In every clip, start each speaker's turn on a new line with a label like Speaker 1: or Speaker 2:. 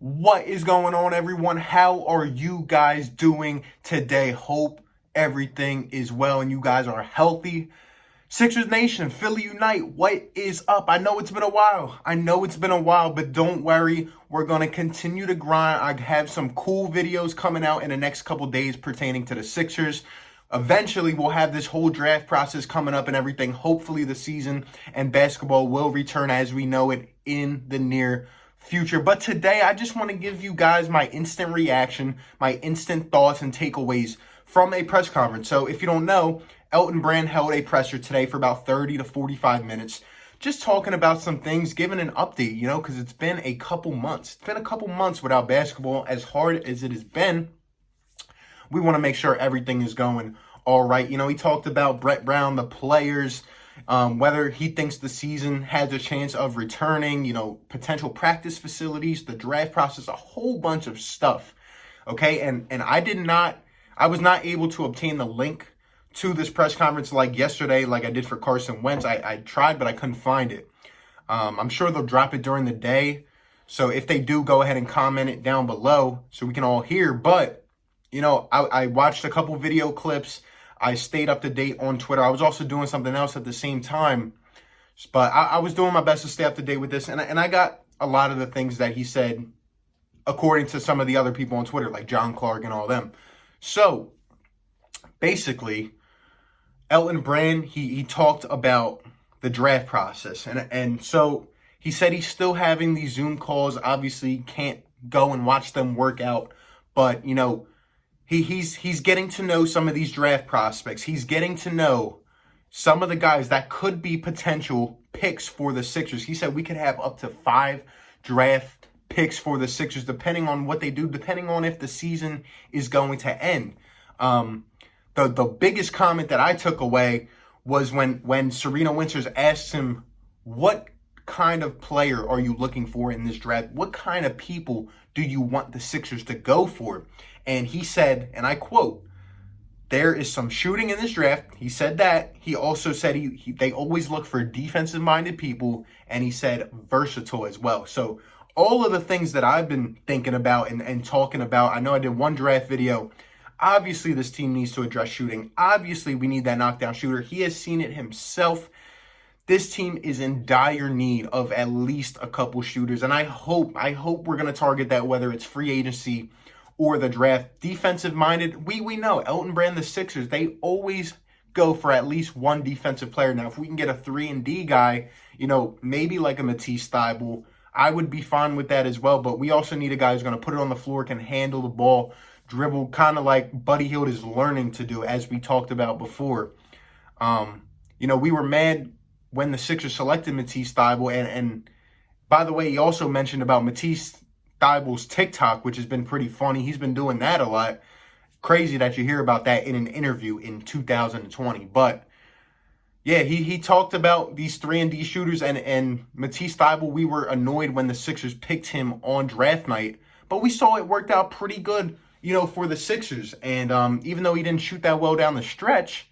Speaker 1: What is going on, everyone? How are you guys doing today? Hope everything is well and you guys are healthy. Sixers Nation, Philly Unite, what is up? I know it's been a while. But don't worry. We're going to continue to grind. I have some cool videos coming out in the next couple days pertaining to the Sixers. Eventually, we'll have this whole draft process coming up and everything. Hopefully, the season and basketball will return as we know it in the near future. But today, I just want to give you guys my instant reaction, my instant thoughts and takeaways from a press conference. So if you don't know, Elton Brand held a presser today for about 30 to 45 minutes, just talking about some things, giving an update, because it's been a couple months. It's been a couple months without basketball. As hard as it has been, we want to make sure everything is going all right. He talked about Brett Brown, the players, whether he thinks the season has a chance of returning, potential practice facilities, the draft process, a whole bunch of stuff. Okay. And I was not able to obtain the link to this press conference like yesterday, like I did for Carson Wentz. I tried, but I couldn't find it. I'm sure they'll drop it during the day. So if they do, go ahead and comment it down below so we can all hear. But, I watched a couple video clips. I stayed up to date on Twitter. I was also doing something else at the same time. But I was doing my best to stay up to date with this. And I got a lot of the things that he said, according to some of the other people on Twitter, like John Clark and all them. So, basically, Elton Brand, he talked about the draft process. And so he said he's still having these Zoom calls. Obviously, can't go and watch them work out. But, he's getting to know some of these draft prospects. He's getting to know some of the guys that could be potential picks for the Sixers. He said we could have up to 5 draft picks for the Sixers, depending on what they do, depending on if the season is going to end. The biggest comment that I took away was when Serena Winters asked him, what kind of player are you looking for in this draft? What kind of people do you want the Sixers to go for? And he said, and I quote, there is some shooting in this draft. He said that. He also said they always look for defensive-minded people, and he said versatile as well. So all of the things that I've been thinking about and talking about, I know I did one draft video. Obviously, this team needs to address shooting. Obviously, we need that knockdown shooter. He has seen it himself. This team is in dire need of at least a couple shooters, and I hope we're going to target that, whether it's free agency or the draft. Defensive-minded, we know Elton Brand, the Sixers, they always go for at least one defensive player. Now, if we can get a 3-and-D guy, maybe like a Matisse Thybulle, I would be fine with that as well. But we also need a guy who's going to put it on the floor, can handle the ball, dribble, kind of like Buddy Hield is learning to do, as we talked about before. We were mad when the Sixers selected Matisse Thybulle. And by the way, he also mentioned about Matisse Thybulle's TikTok, which has been pretty funny. He's been doing that a lot. Crazy that you hear about that in an interview in 2020. But yeah, he talked about these 3-and-D shooters and Matisse Thybulle. We were annoyed when the Sixers picked him on draft night, but we saw it worked out pretty good, for the Sixers. And even though he didn't shoot that well down the stretch,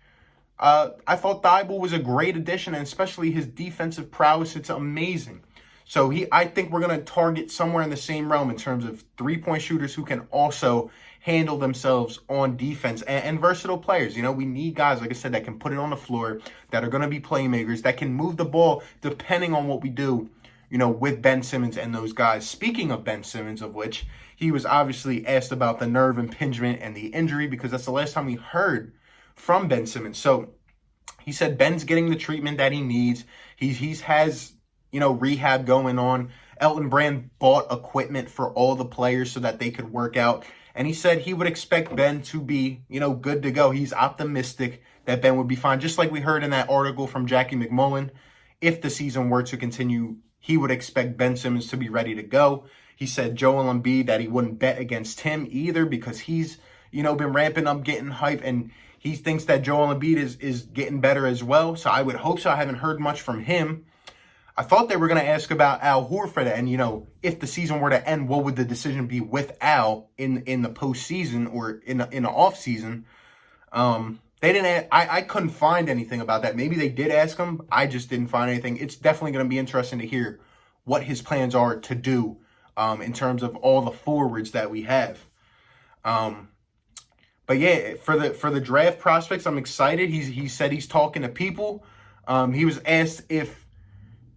Speaker 1: I thought Thybulle was a great addition, and especially his defensive prowess. It's amazing. So I think we're going to target somewhere in the same realm in terms of 3-point shooters who can also handle themselves on defense and versatile players. We need guys, like I said, that can put it on the floor, that are going to be playmakers, that can move the ball depending on what we do, with Ben Simmons and those guys. Speaking of Ben Simmons, of which he was obviously asked about the nerve impingement and the injury, because that's the last time we heard from Ben Simmons. So he said Ben's getting the treatment that he needs. He has rehab going on. Elton Brand bought equipment for all the players so that they could work out. And he said he would expect Ben to be, good to go. He's optimistic that Ben would be fine. Just like we heard in that article from Jackie McMullen, if the season were to continue, he would expect Ben Simmons to be ready to go. He said Joel Embiid, that he wouldn't bet against him either, because he's, been ramping up, getting hype, and he thinks that Joel Embiid is getting better as well. So I would hope so. I haven't heard much from him. I thought they were going to ask about Al Horford, and, if the season were to end, what would the decision be with Al in the postseason or in the offseason? They didn't. I couldn't find anything about that. Maybe they did ask him. I just didn't find anything. It's definitely going to be interesting to hear what his plans are to do in terms of all the forwards that we have. But yeah, for the draft prospects, I'm excited. He said he's talking to people. He was asked if,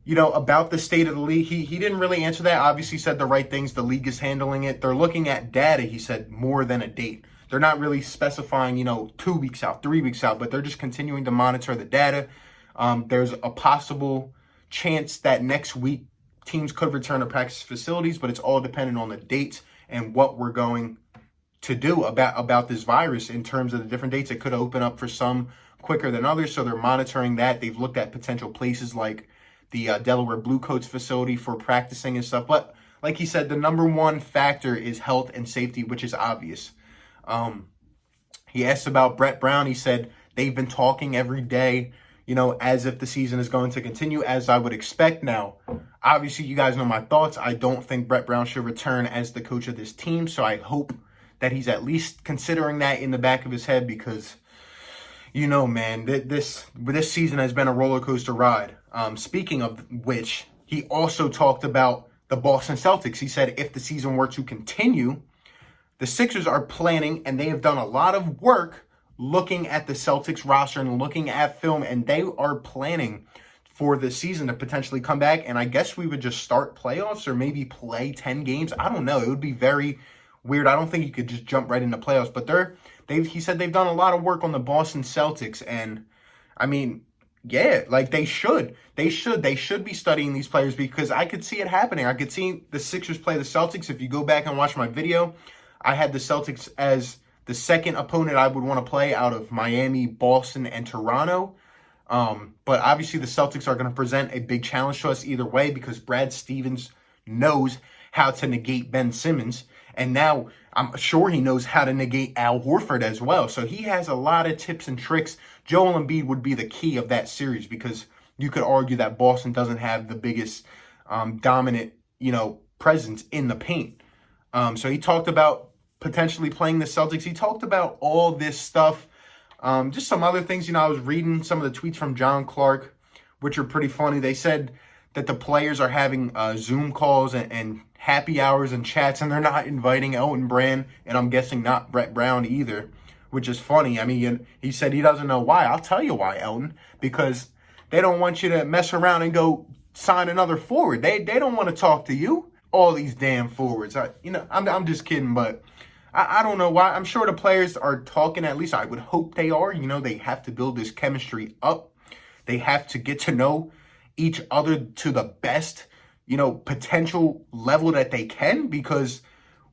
Speaker 1: about the state of the league. He didn't really answer that. Obviously said the right things. The league is handling it. They're looking at data, he said, more than a date. They're not really specifying, 2 weeks out, 3 weeks out, but they're just continuing to monitor the data. There's a possible chance that next week teams could return to practice facilities, but it's all dependent on the dates and what we're going to do about this virus in terms of the different dates. It could open up for some quicker than others, so they're monitoring that. They've looked at potential places like the Delaware Bluecoats facility for practicing and stuff. But like he said, the number one factor is health and safety, which is obvious. He asked about Brett Brown. He said they've been talking every day, as if the season is going to continue, as I would expect. Now, obviously, you guys know my thoughts. I don't think Brett Brown should return as the coach of this team, so I hope that he's at least considering that in the back of his head, because, man, this season has been a roller coaster ride. Speaking of which, he also talked about the Boston Celtics. He said if the season were to continue, the Sixers are planning, and they have done a lot of work looking at the Celtics roster and looking at film, and they are planning for the season to potentially come back. And I guess we would just start playoffs or maybe play 10 games. I don't know. It would be very weird. I don't think you could just jump right into playoffs, but he said they've done a lot of work on the Boston Celtics, and I mean, yeah, like they should be studying these players, because I could see it happening. I could see the Sixers play the Celtics. If you go back and watch my video, I had the Celtics as the second opponent I would want to play out of Miami, Boston, and Toronto. But obviously the Celtics are going to present a big challenge to us either way, because Brad Stevens knows how to negate Ben Simmons. And now I'm sure he knows how to negate Al Horford as well. So he has a lot of tips and tricks. Joel Embiid would be the key of that series, because you could argue that Boston doesn't have the biggest dominant, presence in the paint. So he talked about potentially playing the Celtics. He talked about all this stuff. Just some other things. I was reading some of the tweets from John Clark, which are pretty funny. They said that the players are having Zoom calls and happy hours and chats, and they're not inviting Elton Brand, and I'm guessing not Brett Brown either, which is funny. I mean, he said he doesn't know why. I'll tell you why, Elton, because they don't want you to mess around and go sign another forward. They don't want to talk to you, all these damn forwards. I'm just kidding, but I don't know why. I'm sure the players are talking, at least I would hope they are. They have to build this chemistry up. They have to get to know each other to the best, potential level that they can, because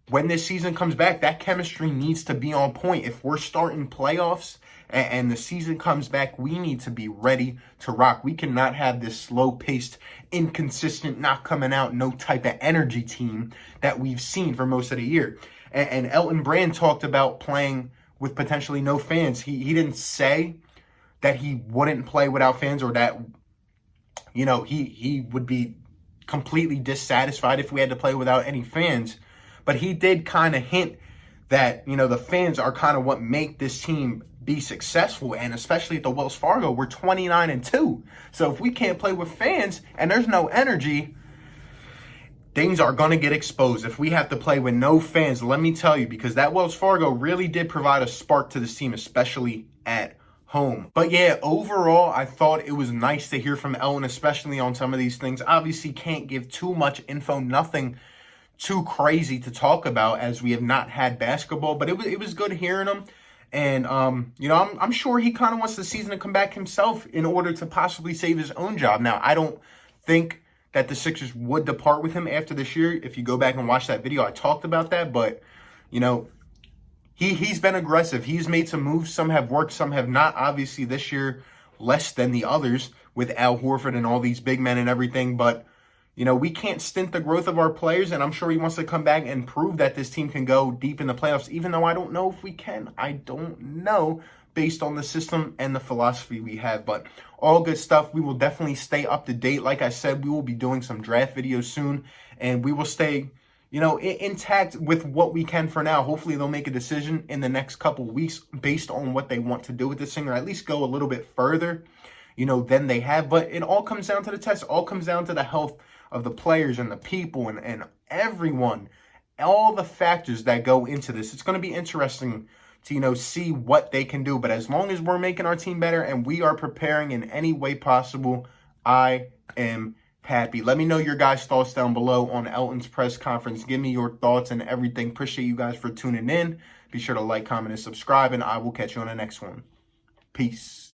Speaker 1: when this season comes back, that chemistry needs to be on point. If we're starting playoffs and the season comes back, we need to be ready to rock. We cannot have this slow-paced, inconsistent, not coming out, no type of energy team that we've seen for most of the year. And Elton Brand talked about playing with potentially no fans. He didn't say that he wouldn't play without fans, or that, he would be completely dissatisfied if we had to play without any fans. But he did kind of hint that, the fans are kind of what make this team be successful. And especially at the Wells Fargo, we're 29-2. So if we can't play with fans and there's no energy, things are going to get exposed. If we have to play with no fans, let me tell you, because that Wells Fargo really did provide a spark to this team, especially at home. But yeah, overall, I thought it was nice to hear from Elton, especially on some of these things. Obviously, can't give too much info, nothing too crazy to talk about, as we have not had basketball, but it was good hearing him. And, I'm sure he kind of wants the season to come back himself in order to possibly save his own job. Now, I don't think that the Sixers would depart with him after this year. If you go back and watch that video, I talked about that, but, he's been aggressive. He's made some moves. Some have worked, some have not. Obviously, this year, less than the others with Al Horford and all these big men and everything, but we can't stint the growth of our players, and I'm sure he wants to come back and prove that this team can go deep in the playoffs, even though I don't know if we can. I don't know, based on the system and the philosophy we have, but all good stuff. We will definitely stay up to date. Like I said, we will be doing some draft videos soon, and we will stay, intact with what we can for now. Hopefully they'll make a decision in the next couple weeks based on what they want to do with this thing, or at least go a little bit further, than they have. But it all comes down to the test. All comes down to the health of the players and the people and everyone, all the factors that go into this. It's going to be interesting to, see what they can do. But as long as we're making our team better and we are preparing in any way possible, I am happy. Let me know your guys' thoughts down below on Elton's press conference. Give me your thoughts and everything. Appreciate you guys for tuning in. Be sure to like, comment, and subscribe, and I will catch you on the next one. Peace.